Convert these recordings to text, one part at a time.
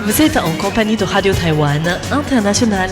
Vous êtes en compagnie de Radio Taïwan International.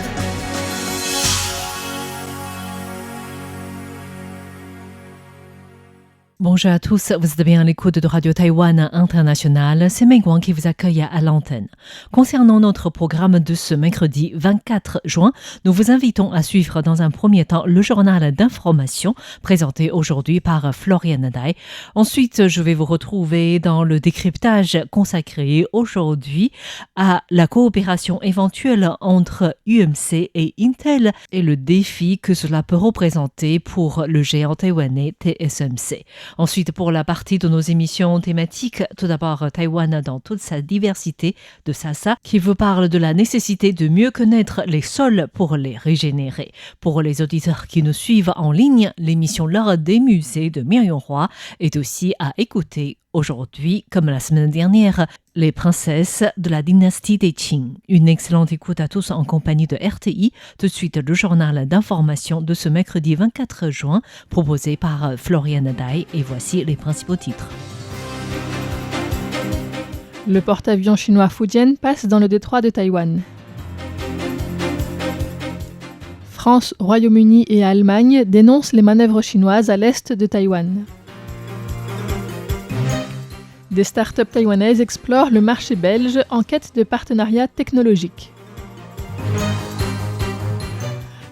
Bonjour à tous, vous êtes bien à l'écoute de Radio Taïwan International. C'est Mei Guang qui vous accueille à l'antenne. Concernant notre programme de ce mercredi 24 juin, nous vous invitons à suivre dans un premier temps le journal d'information présenté aujourd'hui par Florian Dai. Ensuite, je vais vous retrouver dans le décryptage consacré aujourd'hui à la coopération éventuelle entre UMC et Intel et le défi que cela peut représenter pour le géant taïwanais TSMC. Ensuite, pour la partie de nos émissions thématiques, tout d'abord Taïwan dans toute sa diversité de Sasa, qui vous parle de la nécessité de mieux connaître les sols pour les régénérer. Pour les auditeurs qui nous suivent en ligne, l'émission L'Heure des musées de Myrion Roy est aussi à écouter aujourd'hui, comme la semaine dernière, les princesses de la dynastie des Qing. Une excellente écoute à tous en compagnie de RTI. Tout de suite, le journal d'information de ce mercredi 24 juin, proposé par Florian Dai. Et voici les principaux titres. Le porte-avions chinois Fujian passe dans le détroit de Taïwan. France, Royaume-Uni et Allemagne dénoncent les manœuvres chinoises à l'est de Taïwan. Des startups taïwanaises explorent le marché belge en quête de partenariats technologiques.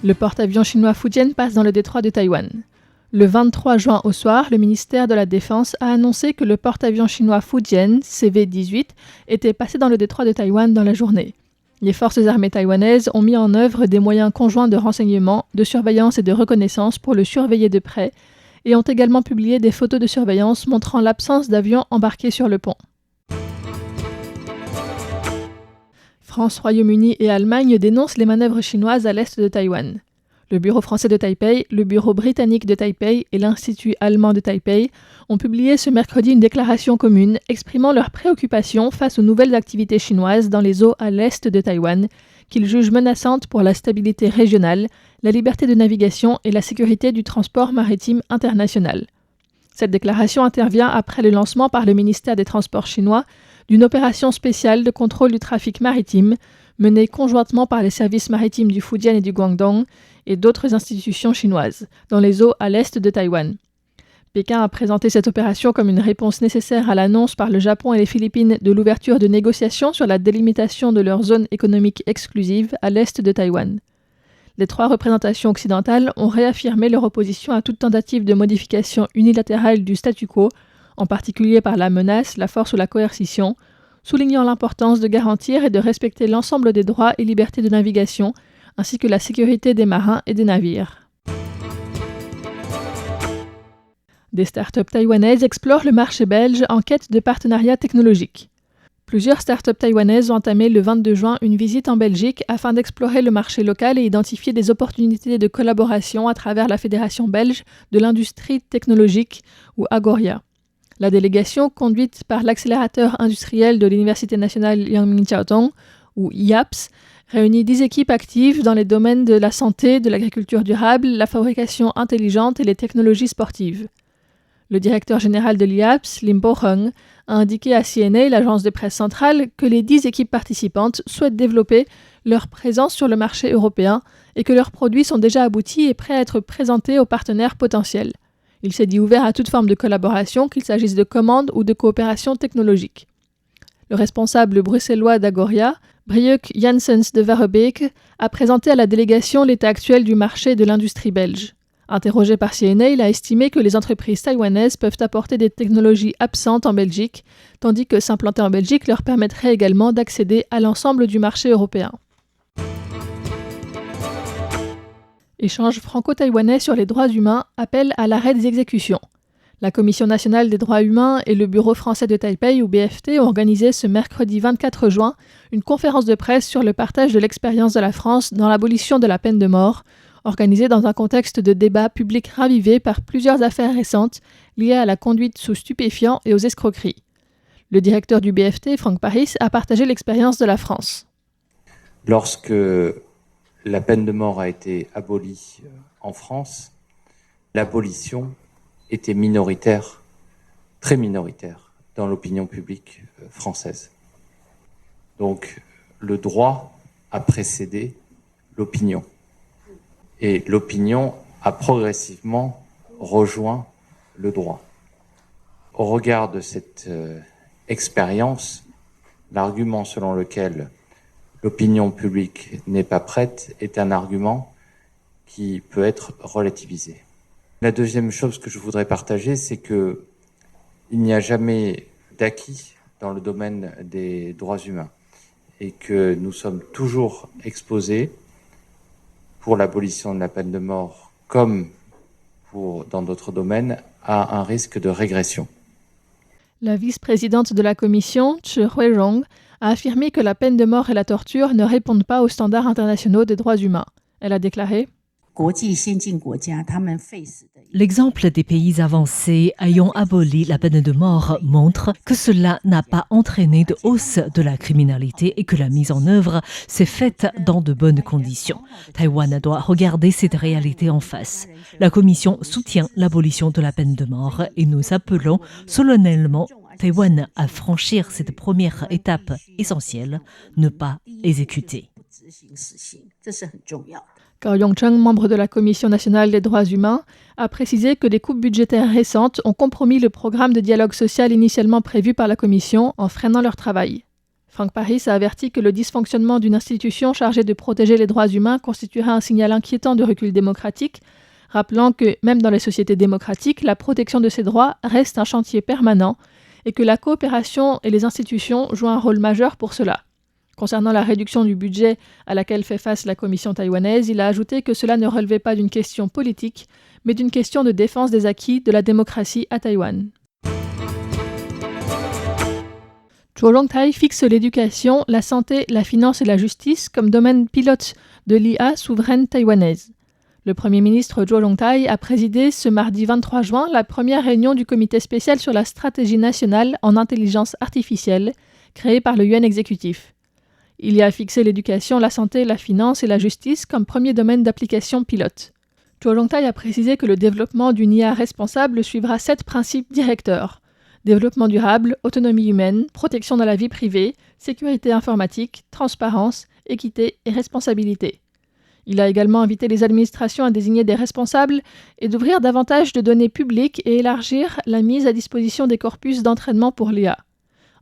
Le porte-avions chinois Fujian passe dans le détroit de Taïwan. Le 23 juin au soir, le ministère de la Défense a annoncé que le porte-avions chinois Fujian, CV-18, était passé dans le détroit de Taïwan dans la journée. Les forces armées taïwanaises ont mis en œuvre des moyens conjoints de renseignement, de surveillance et de reconnaissance pour le surveiller de près, et ont également publié des photos de surveillance montrant l'absence d'avions embarqués sur le pont. France, Royaume-Uni et Allemagne dénoncent les manœuvres chinoises à l'est de Taïwan. Le bureau français de Taipei, le bureau britannique de Taipei et l'Institut allemand de Taipei ont publié ce mercredi une déclaration commune exprimant leur préoccupation face aux nouvelles activités chinoises dans les eaux à l'est de Taïwan, qu'ils jugent menaçantes pour la stabilité régionale, la liberté de navigation et la sécurité du transport maritime international. Cette déclaration intervient après le lancement par le ministère des Transports chinois d'une opération spéciale de contrôle du trafic maritime menée conjointement par les services maritimes du Fujian et du Guangdong et d'autres institutions chinoises, dans les eaux à l'est de Taïwan. Pékin a présenté cette opération comme une réponse nécessaire à l'annonce par le Japon et les Philippines de l'ouverture de négociations sur la délimitation de leur zone économique exclusive à l'est de Taïwan. Les trois représentations occidentales ont réaffirmé leur opposition à toute tentative de modification unilatérale du statu quo, en particulier par la menace, la force ou la coercition, soulignant l'importance de garantir et de respecter l'ensemble des droits et libertés de navigation, ainsi que la sécurité des marins et des navires. Des startups taïwanaises explorent le marché belge en quête de partenariats technologiques. Plusieurs startups taïwanaises ont entamé le 22 juin une visite en Belgique afin d'explorer le marché local et identifier des opportunités de collaboration à travers la Fédération belge de l'industrie technologique, ou Agoria. La délégation, conduite par l'accélérateur industriel de l'Université nationale Yang Chiao Tung, ou IAPS, réunit 10 équipes actives dans les domaines de la santé, de l'agriculture durable, la fabrication intelligente et les technologies sportives. Le directeur général de l'IAPS, Lim Po-hung, a indiqué à CNA, l'agence de presse centrale, que les 10 équipes participantes souhaitent développer leur présence sur le marché européen et que leurs produits sont déjà aboutis et prêts à être présentés aux partenaires potentiels. Il s'est dit ouvert à toute forme de collaboration, qu'il s'agisse de commandes ou de coopération technologique. Le responsable bruxellois d'Agoria, Brieuc Janssens de Verbeek, a présenté à la délégation l'état actuel du marché de l'industrie belge. Interrogé par CNA, il a estimé que les entreprises taïwanaises peuvent apporter des technologies absentes en Belgique, tandis que s'implanter en Belgique leur permettrait également d'accéder à l'ensemble du marché européen. Échange franco-taïwanais sur les droits humains appelle à l'arrêt des exécutions. La Commission nationale des droits humains et le Bureau français de Taipei, ou BFT, ont organisé ce mercredi 24 juin une conférence de presse sur le partage de l'expérience de la France dans l'abolition de la peine de mort, organisée dans un contexte de débat public ravivé par plusieurs affaires récentes liées à la conduite sous stupéfiants et aux escroqueries. Le directeur du BFT, Franck Paris, a partagé l'expérience de la France. Lorsque la peine de mort a été abolie en France, l'abolition était minoritaire, très minoritaire, dans l'opinion publique française. Donc, le droit a précédé l'opinion. Et l'opinion a progressivement rejoint le droit. Au regard de cette expérience, l'argument selon lequel l'opinion publique n'est pas prête est un argument qui peut être relativisé. La deuxième chose que je voudrais partager, c'est que il n'y a jamais d'acquis dans le domaine des droits humains et que nous sommes toujours exposés pour l'abolition de la peine de mort comme dans d'autres domaines à un risque de régression. La vice-présidente de la commission, Chi Huirong, a affirmé que la peine de mort et la torture ne répondent pas aux standards internationaux des droits humains. Elle a déclaré L'exemple des pays avancés ayant aboli la peine de mort montre que cela n'a pas entraîné de hausse de la criminalité et que la mise en œuvre s'est faite dans de bonnes conditions. Taïwan doit regarder cette réalité en face. La Commission soutient l'abolition de la peine de mort et nous appelons solennellement Taïwan à franchir cette première étape essentielle, ne pas exécuter. Kao Yong-chung, membre de la Commission nationale des droits humains, a précisé que des coupes budgétaires récentes ont compromis le programme de dialogue social initialement prévu par la Commission en freinant leur travail. Frank Paris a averti que le dysfonctionnement d'une institution chargée de protéger les droits humains constituerait un signal inquiétant de recul démocratique, rappelant que, même dans les sociétés démocratiques, la protection de ces droits reste un chantier permanent et que la coopération et les institutions jouent un rôle majeur pour cela. Concernant la réduction du budget à laquelle fait face la Commission taïwanaise, il a ajouté que cela ne relevait pas d'une question politique, mais d'une question de défense des acquis de la démocratie à Taïwan. Zhuo Rongtai fixe l'éducation, la santé, la finance et la justice comme domaine pilote de l'IA souveraine taïwanaise. Le Premier ministre Zhuo Rongtai a présidé ce mardi 23 juin la première réunion du comité spécial sur la stratégie nationale en intelligence artificielle, créé par le Yuan exécutif. Il y a fixé l'éducation, la santé, la finance et la justice comme premier domaine d'application pilote. Zhuo Rongtai a précisé que le développement d'une IA responsable suivra 7 principes directeurs. Développement durable, autonomie humaine, protection de la vie privée, sécurité informatique, transparence, équité et responsabilité. Il a également invité les administrations à désigner des responsables et d'ouvrir davantage de données publiques et élargir la mise à disposition des corpus d'entraînement pour l'IA.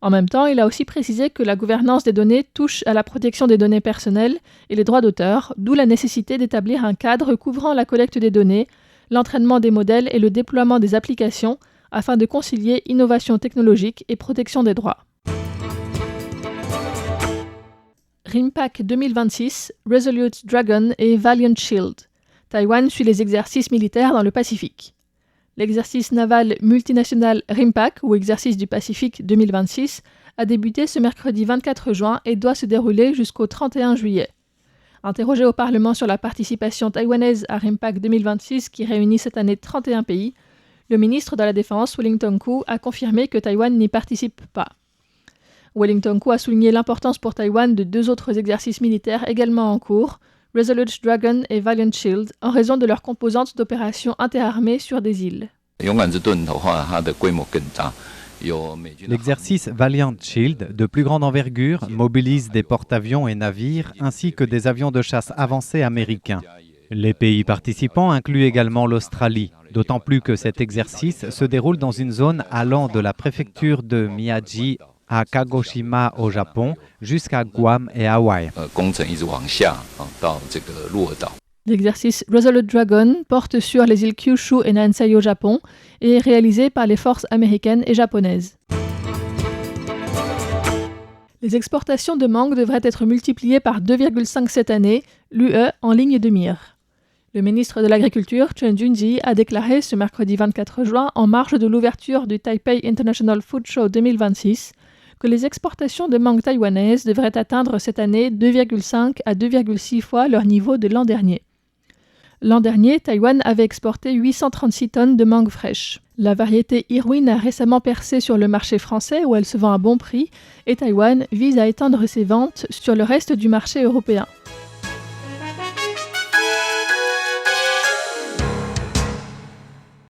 En même temps, il a aussi précisé que la gouvernance des données touche à la protection des données personnelles et les droits d'auteur, d'où la nécessité d'établir un cadre couvrant la collecte des données, l'entraînement des modèles et le déploiement des applications afin de concilier innovation technologique et protection des droits. RIMPAC 2026, Resolute Dragon et Valiant Shield. Taïwan suit les exercices militaires dans le Pacifique. L'exercice naval multinational RIMPAC, ou exercice du Pacifique 2026, a débuté ce mercredi 24 juin et doit se dérouler jusqu'au 31 juillet. Interrogé au Parlement sur la participation taïwanaise à RIMPAC 2026 qui réunit cette année 31 pays, le ministre de la Défense, Wellington Koo, a confirmé que Taïwan n'y participe pas. Wellington Koo a souligné l'importance pour Taïwan de 2 autres exercices militaires également en cours, Resolute Dragon et Valiant Shield, en raison de leurs composantes d'opérations interarmées sur des îles. L'exercice Valiant Shield, de plus grande envergure, mobilise des porte-avions et navires, ainsi que des avions de chasse avancés américains. Les pays participants incluent également l'Australie, d'autant plus que cet exercice se déroule dans une zone allant de la préfecture de Miyagi à Kagoshima au Japon jusqu'à Guam et Hawaï. L'exercice Resolute Dragon porte sur les îles Kyushu et Nansei au Japon et est réalisé par les forces américaines et japonaises. Les exportations de mangue devraient être multipliées par 2,5 cette année, l'UE en ligne de mire. Le ministre de l'Agriculture, Chen Junji, a déclaré ce mercredi 24 juin, en marge de l'ouverture du Taipei International Food Show 2026, que les exportations de mangue taïwanaises devraient atteindre cette année 2,5 à 2,6 fois leur niveau de l'an dernier. L'an dernier, Taïwan avait exporté 836 tonnes de mangue fraîche. La variété Irwin a récemment percé sur le marché français où elle se vend à bon prix et Taïwan vise à étendre ses ventes sur le reste du marché européen.